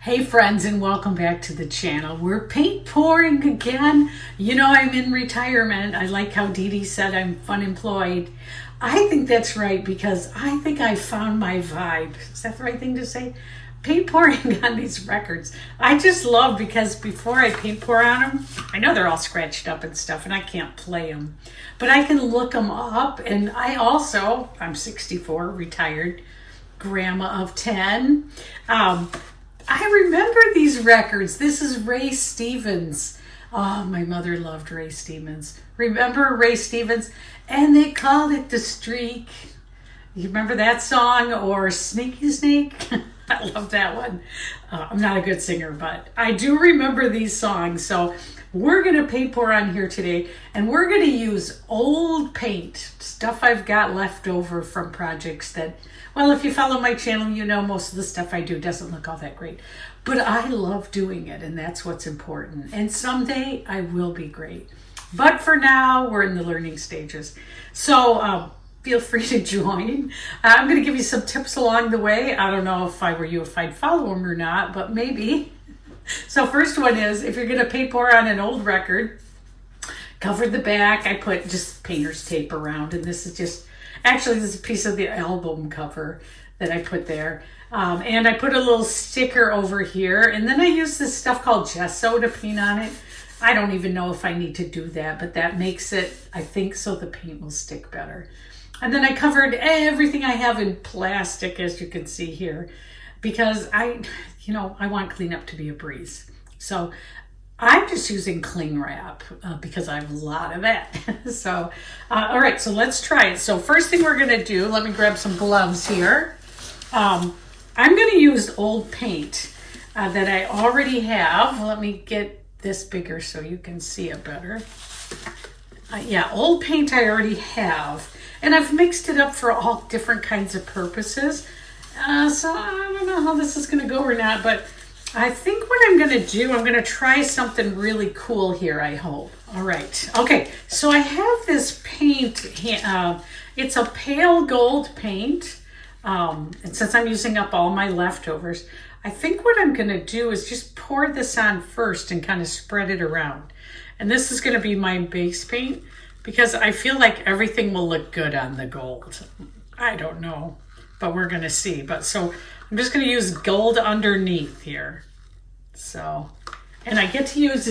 Hey friends, and welcome back to the channel. We're paint pouring again. You know, I'm in retirement. I like how Dee Dee said I'm unemployed. I think that's right because I think I found my vibe. Is that the right thing to say? Paint pouring on these records. I just love because before I paint pour on them, I know they're all scratched up and stuff and I can't play them, but I can look them up. And I'm 64, retired, grandma of 10. I remember these records. This is Ray Stevens. Oh, my mother loved Ray Stevens. Remember Ray Stevens? And they called it The Streak. You remember that song? Or Sneaky Snake? I love that one. I'm not a good singer, but I do remember these songs. So we're going to paint pour on here today, and we're going to use old paint, stuff I've got left over from projects that, well, if you follow my channel, you know most of the stuff I do doesn't look all that great. But I love doing it, and that's what's important. And someday I will be great. But for now, we're in the learning stages. So feel free to join. I'm going to give you some tips along the way. I don't know if I were you, if I'd follow them or not, but maybe. So first one is, if you're going to paint pour on an old record, cover the back. I put just painter's tape around, and this is just, actually this is a piece of the album cover that I put there. And I put a little sticker over here, and then I use this stuff called gesso to paint on it. I don't even know if I need to do that, but that makes it, I think, so the paint will stick better. And then I covered everything I have in plastic, as you can see here, because I want cleanup to be a breeze. So I'm just using cling wrap because I have a lot of that. So, all right, so let's try it. So first thing we're gonna do, let me grab some gloves here. I'm gonna use old paint that I already have. Let me get this bigger so you can see it better. Yeah, old paint I already have. And I've mixed it up for all different kinds of purposes. So I don't know how this is gonna go or not, but I think what I'm gonna do, I'm gonna try something really cool here, I hope. All right, okay, so I have this paint, it's a pale gold paint. And since I'm using up all my leftovers, I think what I'm gonna do is just pour this on first and kind of spread it around. And this is gonna be my base paint because I feel like everything will look good on the gold. I don't know, but we're gonna see. But so I'm just gonna use gold underneath here. So, and I get to use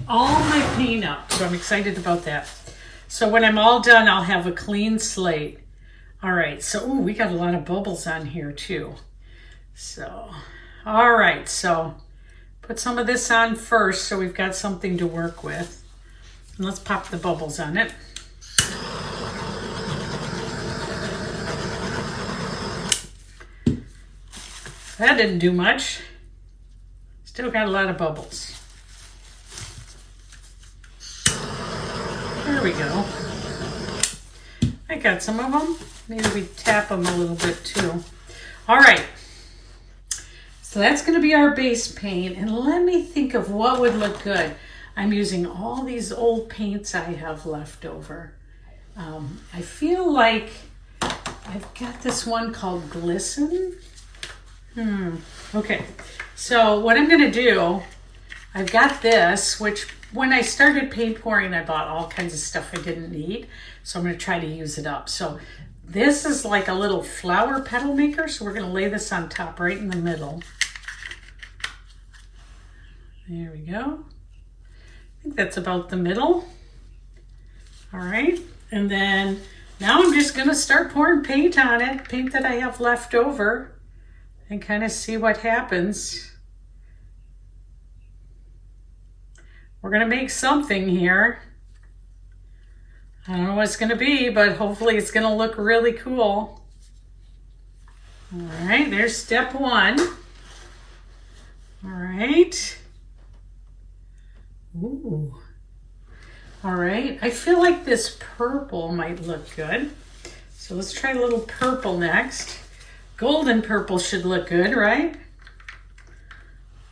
all my paint up, so I'm excited about that. So when I'm all done, I'll have a clean slate. All right, so ooh, we got a lot of bubbles on here too. So, all right, so put some of this on first so we've got something to work with. And let's pop the bubbles on it. That didn't do much. Still got a lot of bubbles. There we go. I got some of them. Maybe we tap them a little bit too. All right. So that's going to be our base paint. And let me think of what would look good. I'm using all these old paints I have left over. I feel like I've got this one called Glisten. Okay, so what I'm gonna do, I've got this, which when I started paint pouring, I bought all kinds of stuff I didn't need. So I'm gonna try to use it up. So this is like a little flower petal maker. So we're gonna lay this on top right in the middle. There we go. I think that's about the middle. All right, and then now I'm just gonna start pouring paint on it, paint that I have left over, and kind of see what happens. We're gonna make something here. I don't know what it's gonna be, but hopefully it's gonna look really cool. All right, there's step one. All right. Ooh. All right, I feel like this purple might look good. So let's try a little purple next. Golden purple should look good, right?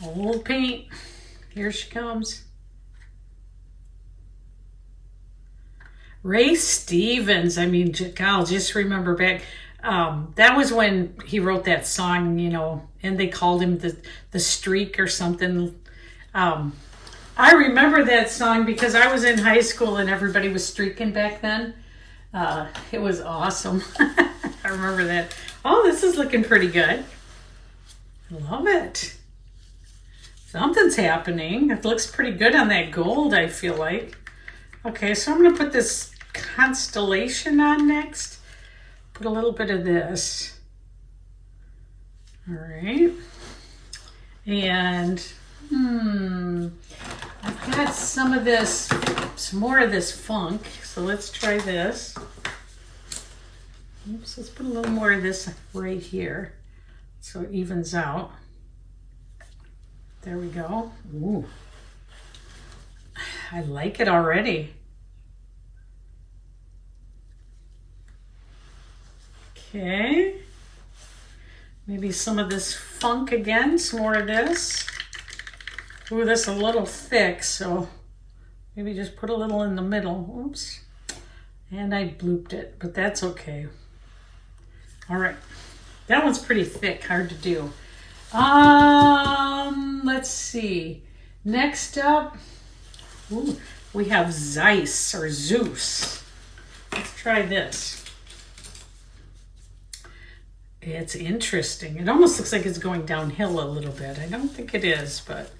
Old paint. Here she comes. Ray Stevens. I mean, I'll just remember back. That was when he wrote that song, you know, and they called him the Streak or something. I remember that song because I was in high school and everybody was streaking back then. It was awesome. I remember that. Oh, this is looking pretty good. I love it. Something's happening. It looks pretty good on that gold, I feel like. Okay, so I'm going to put this constellation on next. Put a little bit of this. All right. And, I've got some more of this funk. So let's try this. Oops, let's put a little more of this right here so it evens out. There we go. Ooh. I like it already. Okay. Maybe some of this funk again, some more of this. Ooh, this is a little thick, so maybe just put a little in the middle. Oops. And I blooped it, but that's okay. All right. That one's pretty thick, hard to do. Let's see. Next up, we have Zeiss or Zeus. Let's try this. It's interesting. It almost looks like it's going downhill a little bit. I don't think it is, but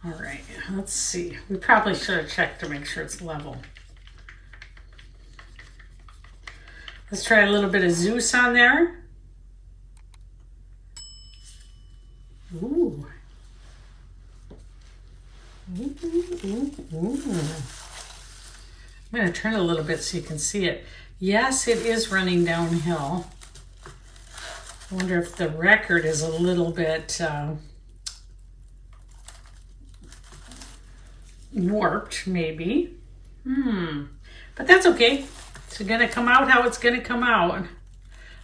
all right. Let's see. We probably should have checked to make sure it's level. Let's try a little bit of Zeus on there. Ooh. Ooh. I'm going to turn it a little bit so you can see it. Yes, it is running downhill. I wonder if the record is a little bit warped, maybe. But that's okay. It's going to come out how it's going to come out.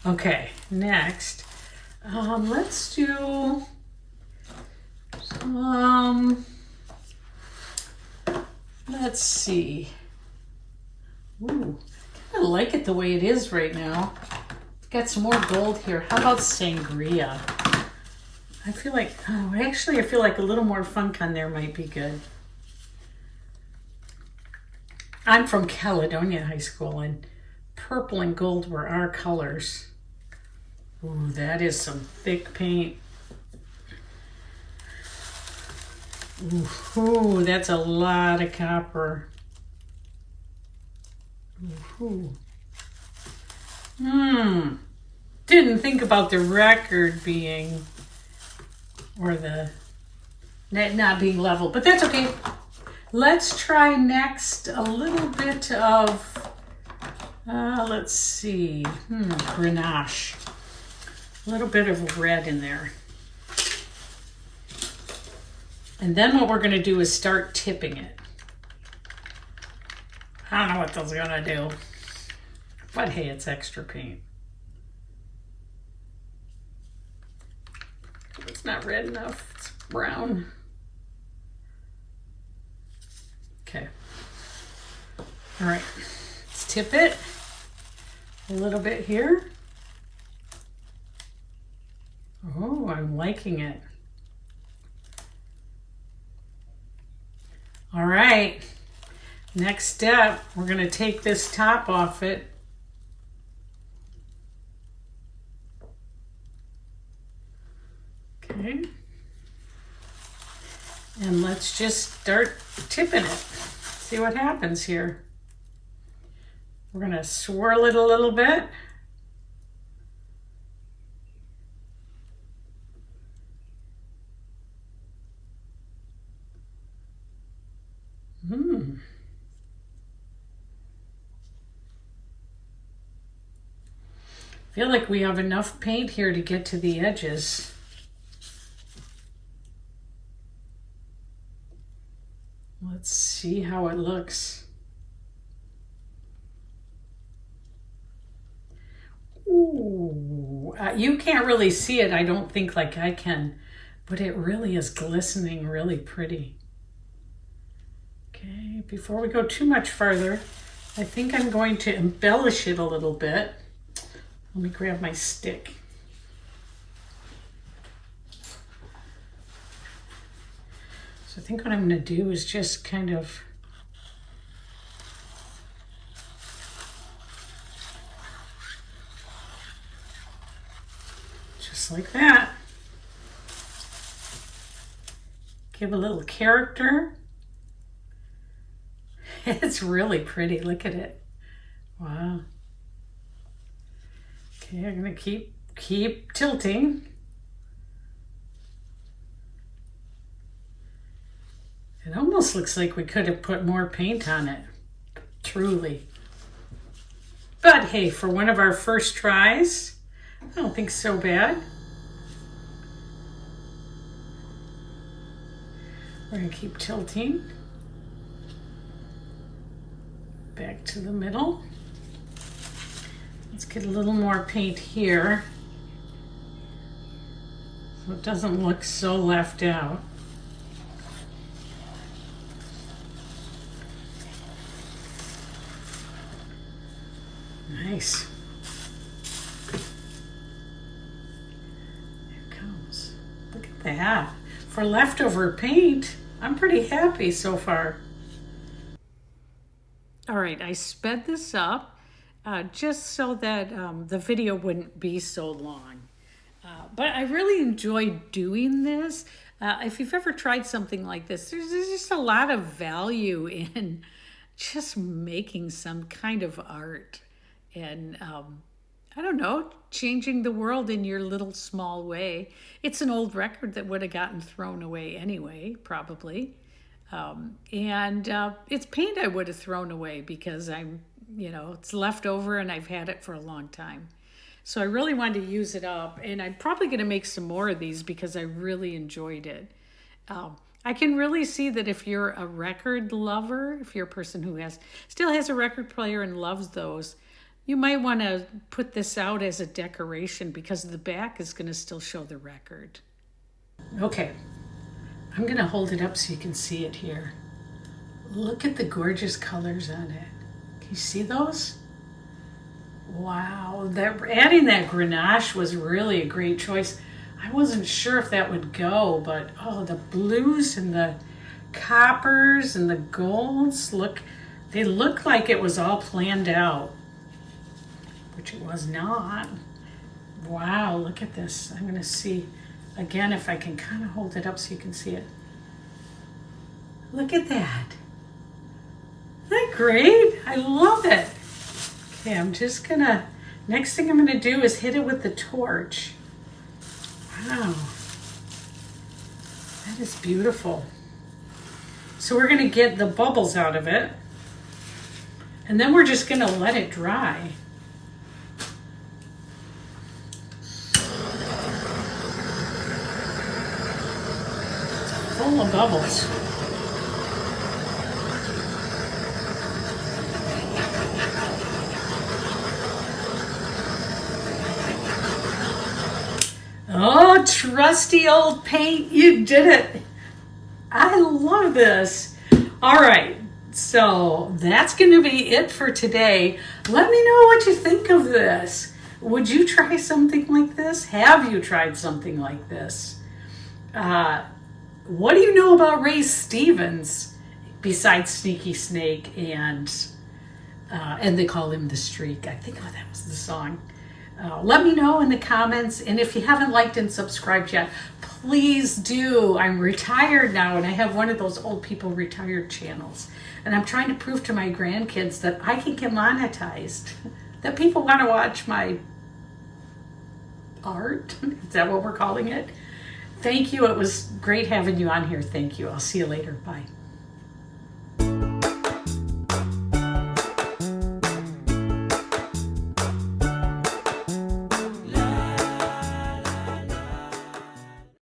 Okay, next. Let's do let's see. Ooh, I kind of like it the way it is right now. Got some more gold here. How about sangria? I feel like, I feel like a little more funk on there might be good. I'm from Caledonia High School, and purple and gold were our colors. Ooh, that is some thick paint. Ooh, that's a lot of copper. Ooh. Didn't think about the record being, or the net not being level, but that's okay. Let's try next a little bit of, let's see, Grenache. A little bit of red in there. And then what we're going to do is start tipping it. I don't know what that's going to do. But hey, it's extra paint. It's not red enough. It's brown. Okay. All right. Let's tip it a little bit here. Oh, I'm liking it. All right. Next step, we're going to take this top off it. Okay. And let's just start tipping it. See what happens here. We're going to swirl it a little bit. I feel like we have enough paint here to get to the edges. Let's see how it looks. Ooh, you can't really see it, I don't think, like I can, but it really is glistening really pretty. Okay, before we go too much farther, I think I'm going to embellish it a little bit. Let me grab my stick. So I think what I'm going to do is just kind of just like that. Give a little character. It's really pretty. Look at it. Wow. Okay, I'm going to keep tilting. It almost looks like we could have put more paint on it. Truly. But hey, for one of our first tries, I don't think so bad. We're going to keep tilting. Back to the middle. Let's get a little more paint here so it doesn't look so left out. Nice. Here it comes. Look at that. For leftover paint, I'm pretty happy so far. All right, I sped this up just so that the video wouldn't be so long. But I really enjoyed doing this. If you've ever tried something like this, there's just a lot of value in just making some kind of art and, I don't know, changing the world in your little small way. It's an old record that would have gotten thrown away anyway, probably. It's paint I would have thrown away because it's left over and I've had it for a long time. So I really wanted to use it up, and I'm probably going to make some more of these because I really enjoyed it. I can really see that if you're a record lover, if you're a person who still has a record player and loves those, you might want to put this out as a decoration because the back is going to still show the record. Okay. I'm going to hold it up so you can see it here. Look at the gorgeous colors on it. Can you see those? Wow, adding that grenache was really a great choice. I wasn't sure if that would go, but oh, the blues and the coppers and the golds, they look like it was all planned out, which it was not. Wow, look at this. I'm going to see again if I can kind of hold it up so you can see it. Look at that. Isn't that great? I love it. Okay, I'm just gonna, next thing I'm gonna do is hit it with the torch. Wow. That is beautiful. So we're gonna get the bubbles out of it, and then we're just gonna let it dry. Full of bubbles. Oh, trusty old paint, you did it. I love this. All right, so that's going to be it for today. Let me know what you think of this. Would you try something like this? Have you tried something like this? What do you know about Ray Stevens besides Sneaky Snake and they call him the Streak? I think that was the song. Let me know in the comments, and if you haven't liked and subscribed yet, please do. I'm retired now, and I have one of those old people retired channels, and I'm trying to prove to my grandkids that I can get monetized, that people want to watch my art. Is that what we're calling it? Thank you. It was great having you on here. Thank you. I'll see you later. Bye.